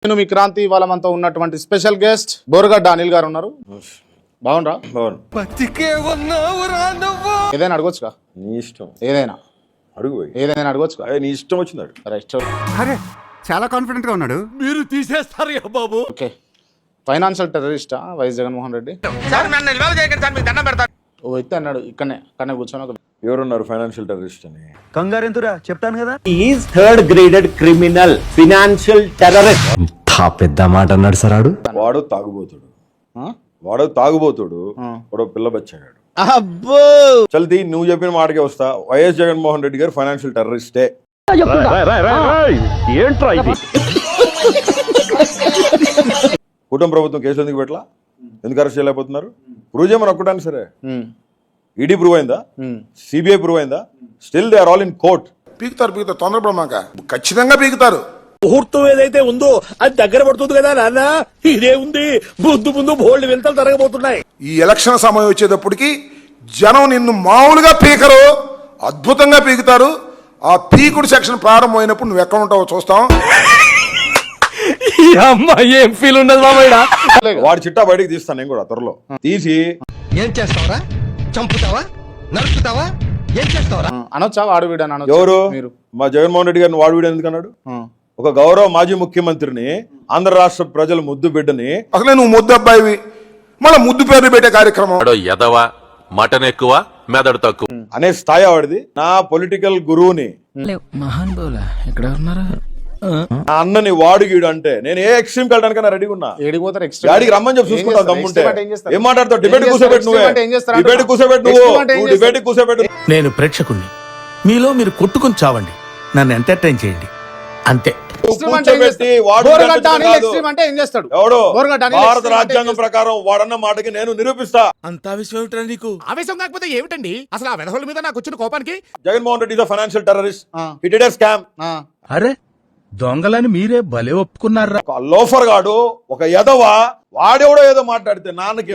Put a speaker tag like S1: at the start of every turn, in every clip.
S1: నేను మీ క్రాంతి ఇవాళ మనతో ఉన్నటువంటి స్పెషల్ గెస్ట్ బోరగడ్డ అనిల్ గారు ఉన్నారు. బాగుండ్రా? ఏదైనా అడగొచ్చుగా?
S2: నీ ఇష్టం,
S1: ఏదైనా
S2: అడుగు.
S1: ఏదైనా అడగొచ్చుగా?
S2: నీ ఇష్టం వచ్చింది అడుగు.
S1: రైట్.
S3: అరే చాలా కాన్ఫిడెంట్ గా ఉన్నాడు.
S4: మీరు తీసేస్తారు బాబు.
S1: ఓకే, ఫైనాన్షియల్ టెర్రరిస్టా వైఎస్ జగన్మోహన్ రెడ్డి? ఓ వ్యక్తి అన్నాడు ఇక్కడనే కూర్చొని ఒక
S2: ఎవరున్నారు ఫైనాన్షియల్ టెర్రరిస్ట్ అని?
S3: కంగారెంతురా చెప్తాను కదా.
S5: Is third graded criminal, financial terrorist.
S6: పెద్ద మాట అన్నాడు సార్.
S2: వాడు తాగుబోతుడు, వాడు పిల్ల బచ్చాడు.
S1: అబ్బో
S2: చల్ది నువ్వు చెప్పిన మాటకే వస్తా. వైఎస్ జగన్మోహన్ రెడ్డి గారు ఫైనాన్షియల్ టెర్రరిస్టే.
S5: ఏంట్రా ఇది?
S2: కుటుంబ ప్రభుత్వం కేసులు ఎందుకు పెట్టలా? ఎందుకు అరెస్ట్ చేయలేకపోతున్నారు? ప్రూవ్ చేయమని ఒక్కటానికి సరే. ఈడీ ప్రూవ్ అయిందా? సిబిఐ ప్రూవ్ అయిందా? Still they are all in court.
S7: పీకుతారు తొందరపడమాక, ఖచ్చితంగా పీకుతారు.
S4: ముహూర్తం ఏదైతే ఉందో అది దగ్గర పడుతుంది కదా నాన్న. ఇదే ఉంది, ముందు బోల్డ్ వింతలు జరగబోతున్నాయి.
S7: ఈ ఎలక్షన్ సమయం వచ్చేటప్పటికి జనం నిన్ను మామూలుగా పీకరు, అద్భుతంగా పీకుతారు. ఆ పీకుడు సెక్షన్ ప్రారంభమైనప్పుడు నువ్వు ఎక్కడ ఉంటావో చూస్తాం.
S4: ఏం ఫీల్ ఉండదు మామయ్య.
S2: వాడి చిట్టా బయటకు తీస్తాను నేను కూడా త్వరలో. తీసి
S8: ఏం చేస్తావరా? చంపుతావా? నరుకుతావా? ఏం చేస్తావరా?
S1: అనొచ్చా వాడు వీడు అని అనొచ్చా?
S2: ఎవరు?
S1: మీరు
S2: మా జగన్మోహన్ రెడ్డి గారిని వాడు వీడు ఎందుకు అన్నాడు? ఒక గౌరవ మాజీ ముఖ్యమంత్రిని, ఆంధ్ర రాష్ట్ర ప్రజల ముద్దు బిడ్డని.
S7: అసలే నువ్వు ముద్దు అబ్బాయివి, మళ్ళీ ముద్దు పేర్లు పెట్టే కార్యక్రమం.
S9: ఎదవా, మటన్ ఎక్కువ, మెదడు తక్కువ
S2: అనే స్థాయి వాడిది. నా పొలిటికల్ గురువుని,
S8: మహాన్ బోలా ఇక్కడ ఉన్నారా?
S2: నా అన్నని వాడుగీడు అంటే నేను ఏ ఎక్స్ట్రీమ్ వెళ్ళడానికన్నా రెడీగా ఉన్నా.
S1: ఏడిపోతారు
S2: డాడీకి రమ్మని చెప్పి చూసుకుంటావు. దమ్ముంటే ఏం మాట్లాడతావు? డిబేట్ కూర్చోబెట్టు నువ్వు. డిబేట్ కూర్చోబెట్టు.
S4: నేను ప్రేక్షకుణ్ణి, మీలో మీరు కొట్టుకుని చావండి, నన్ను ఎంటర్టైన్ చేయండి అంతే.
S2: భారత రాజ్యాంగం ప్రకారం వాడన్న మాటకి నేను నిరూపిస్తా.
S4: అంత ఆవేశం ఏమిటా నీకు? ఆవేశం కాకపోతే ఏమిటండి అసలు ఆ వెధవల మీద నాకు వచ్చిన కోపానికి?
S2: Jaganmohan Reddy is a financial terrorist. He did a scam.
S4: అరే దొంగలని మీరే భలే ఒప్పుకున్నారా?
S2: లోఫర్ గాడు ఒక ఎదవ, వాడెవడో ఏదో మాట్లాడితే నాన్నకి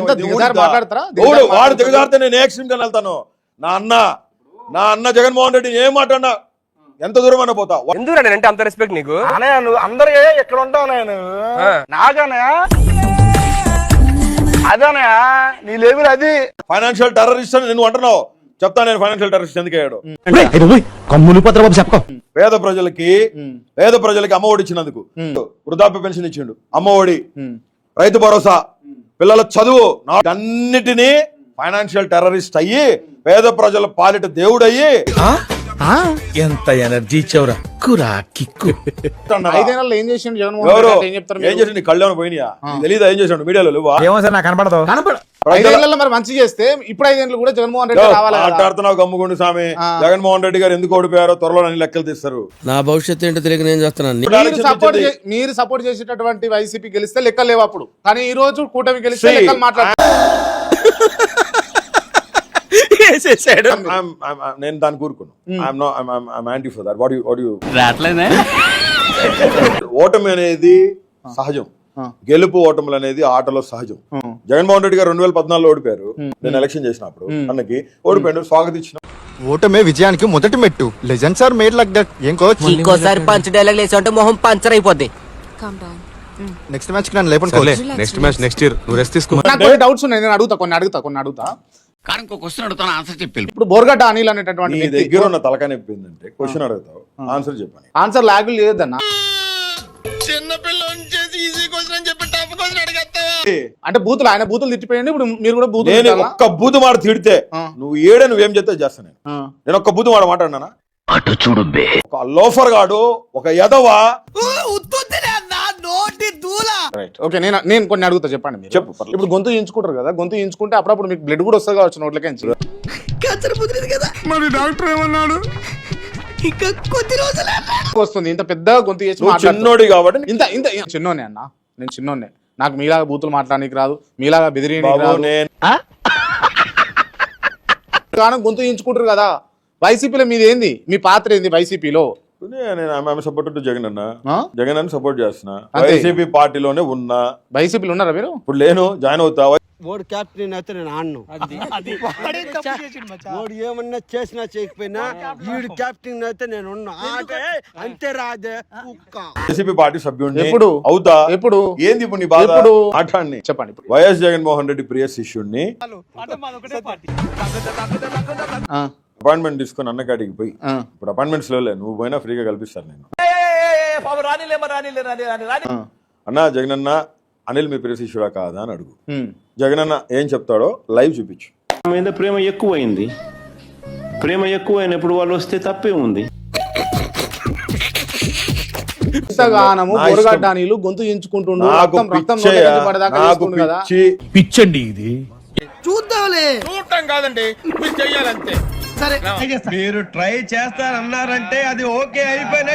S2: వాడు దిగజారితే నేను ఏ ఎక్స్ట్రీమ్ గా వెళ్తాను. నా అన్న జగన్మోహన్ రెడ్డి ఏం మాట్లాడినా ఎంత దూరం అయినా పోతా.
S10: ఎందుకు అంటే అంత రెస్పెక్ట్ నీకు?
S8: నువ్వు అందరు ఎక్కడ ఉంటావు? నేను నాగానే అదేనా నీ లేబుల్ అది.
S2: ఫైనాన్షియల్ టెర్రరిస్ట్ అని నువ్వు అంటున్నావు. చెప్తా నేను ఫైనాన్షియల్ టెర్రరిస్ట్ ఎందుకు అయ్యాడు.
S6: కమ్ములు పత్రబాబు చెప్పకం.
S2: పేద ప్రజలకి అమ్మఒడి ఇచ్చినందుకు, వృద్ధాప్య పెన్షన్ ఇచ్చిండు, అమ్మఒడి, రైతు భరోసా, పిల్లల చదువు, అన్నిటినీ ఫైనాన్షియల్ టెర్రరిస్ట్ అయ్యి పేద ప్రజల పాలిట దేవుడు అయ్యి
S4: ఎంత ఎనర్జీ ఇచ్చావురా. కురా కిక్కు.
S1: 5 ఏళ్లలో ఏం చేసిండు జగన్మోహన్ రెడ్డి? ఏం చెప్తారు?
S2: ఏం చేసి నీ కళ్ళేమో పోయినాయా? తెలీదా ఏం చేసాడు? మీడియాలో లేవా?
S3: ఏమో సార్ నాకు కనపడదు.
S1: 5 ఏళ్లలో మరి మంచి చేస్తే ఇప్పుడు 5 ఏళ్ళు కూడా జగన్మోహన్ రెడ్డి రావాలి.
S2: మాట్లాడుతున్నావు గమ్ముగుండు స్వామి. జగన్మోహన్ రెడ్డి గారు ఎందుకు ఓడిపోయారో త్వరలో అన్ని లెక్కలు తీస్తారు.
S10: నా భవిష్యత్తు ఏంటో తెలియక నేను చేస్తున్నాను.
S1: మీరు సపోర్ట్ చేసేటటువంటి వైసీపీ గెలిస్తే లెక్కలు లేవు అప్పుడు, కానీ ఈ రోజు కూటమి గెలిస్తే లెక్కలు మాట్లాడుతున్నారు.
S2: నేను దాన్ని కూరుకున్నాను. ఓటమి అనేది సహజం, గెలుపు ఓటములు అనేది ఆటలో సహజం. జగన్మోహన్ రెడ్డి గారు 2014లో ఓడిపోయారు. నేను ఎలక్షన్ చేసినప్పుడు అన్నకి ఓడిపోయాడు, స్వాగతించిన.
S3: ఓటమే విజయానికి మొదటి మెట్టు. Legends are made like that. ఏం కోచ్?
S8: ఇంకోసారి పంచ్ డైలాగ్ లేసి అంటే మొహం పంచర్ అయిపోద్ది.
S3: నెక్స్ట్ మ్యాచ్ కి నన్ను లేపండి coach.
S6: Next match next year నువ్వు రెస్ట్ తీసుకో.
S1: నాకు కొన్ని డౌట్స్ ఉన్నాయి, నేను కొన్ని అడుగుతా.
S9: కానీ ఇంకో క్వశ్చన్ అడుగుతాను, ఆన్సర్ చెప్పి.
S1: ఇప్పుడు బోరగడ్డ అనిల్ అనేటటువంటి
S2: నీ దగ్గర ఉన్న తలకాయ నొప్పిందంటే క్వశ్చన్ అడుగుతావు, ఆన్సర్ చెప్పాను.
S1: ఆన్సర్ లాగులు లేదన్నా. అంటే బూతులు, ఆయన బూతులు తిట్టిపోయింది. ఇప్పుడు మీరు కూడా బూతులు.
S2: నేను ఒక్క బూతు మాట తిడితే నువ్వు నువ్వేం చెప్తే చేస్తాను. నేను ఒక్క బూతు మాట మాట్లాడినా?
S9: అటు చూడు బే.
S2: ఒక లోఫర్ గాడు, ఒక ఎదవ.
S1: ఓకే, నేను కొన్ని అడుగుతా, చెప్పండి మీరు.
S2: చెప్పు.
S1: ఇప్పుడు గొంతు ఇంచుకుంటారు కదా, గొంతు ఇంచుకుంటే అప్పుడప్పుడు మీకు బ్లడ్ కూడా వస్తుంది కావచ్చు నోట్లకి.
S3: మరి డాక్టర్ ఏమన్నాడు?
S8: ఇంకా కొద్ది రోజులే
S1: వస్తుంది. ఇంత పెద్ద గొంతు చేసి
S2: చిన్నోడి కాబట్టి
S1: ఇంత చిన్నోనే అన్న, నేను చిన్నోనే. నాకు మీలాగా బూతులు మాట్లాడడానికి రాదు, మీలాగా బెదిరియడానికి రాదు. కానీ గొంతు ఇంచుకుంటారు కదా. వైసీపీలో మీది ఏంది, మీ పాత్ర ఏంది వైసీపీలో?
S2: సపోర్ట్ జగన్ అన్న సపోర్ట్ చేస్తున్నా. వైసీపీ పార్టీలోనే ఉన్నా.
S1: వైసీపీలో ఉన్నారా మీరు?
S2: ఇప్పుడు లేను, జాయిన్ అవుతా.
S11: ఓడి క్యాప్టెన్ అయితే నేను ఆడను ఓడి ఏమన్నా చేసినా చేయకపోయినా వీడు క్యాప్టెన్ అయితే నేను అంతే రాదే
S2: వైసీపీ పార్టీ సభ్యుడిని
S1: ఎప్పుడు?
S2: అవుతా
S1: ఎప్పుడు?
S2: ఏంది ఇప్పుడు నీ బాధ?
S1: ఎప్పుడు?
S2: మాట్లాడి
S1: చెప్పండి ఇప్పుడు.
S2: వైఎస్ జగన్మోహన్ రెడ్డి ప్రియ శిష్యుడిని అపాయింట్మెంట్ తీసుకుని అన్నకాడికి పోయి ఇప్పుడు అపాయింట్మెంట్స్ లో నువ్వు పోయినా ఫ్రీగా కల్పిస్తాను నేను. అన్నా జగనన్న అనిల్ మీ ప్రియ శిష్యుడా కాదా అని అడుగు. జగనన్న ఏం చెప్తాడో లైవ్ చూపించు.
S5: మీద ప్రేమ ఎక్కువైంది. ప్రేమ ఎక్కువైనప్పుడు వాళ్ళు వస్తే తప్పే ఉంది.
S1: ఇంతగానము బొరగడ్డ నీళ్ళు గొంతు ఎంచుకుంటుండు, రక్తం నోటకి పడేదాకా చేస్తుండు కదా.
S4: పిచ్చండి ఇది.
S11: చూద్దాంలే.
S8: చూడటం కాదండి, మీరు చెయ్యాలంతే.
S11: సరే
S6: మీరు ట్రై చేస్తారన్నారంటే అది ఓకే అయిపోయిన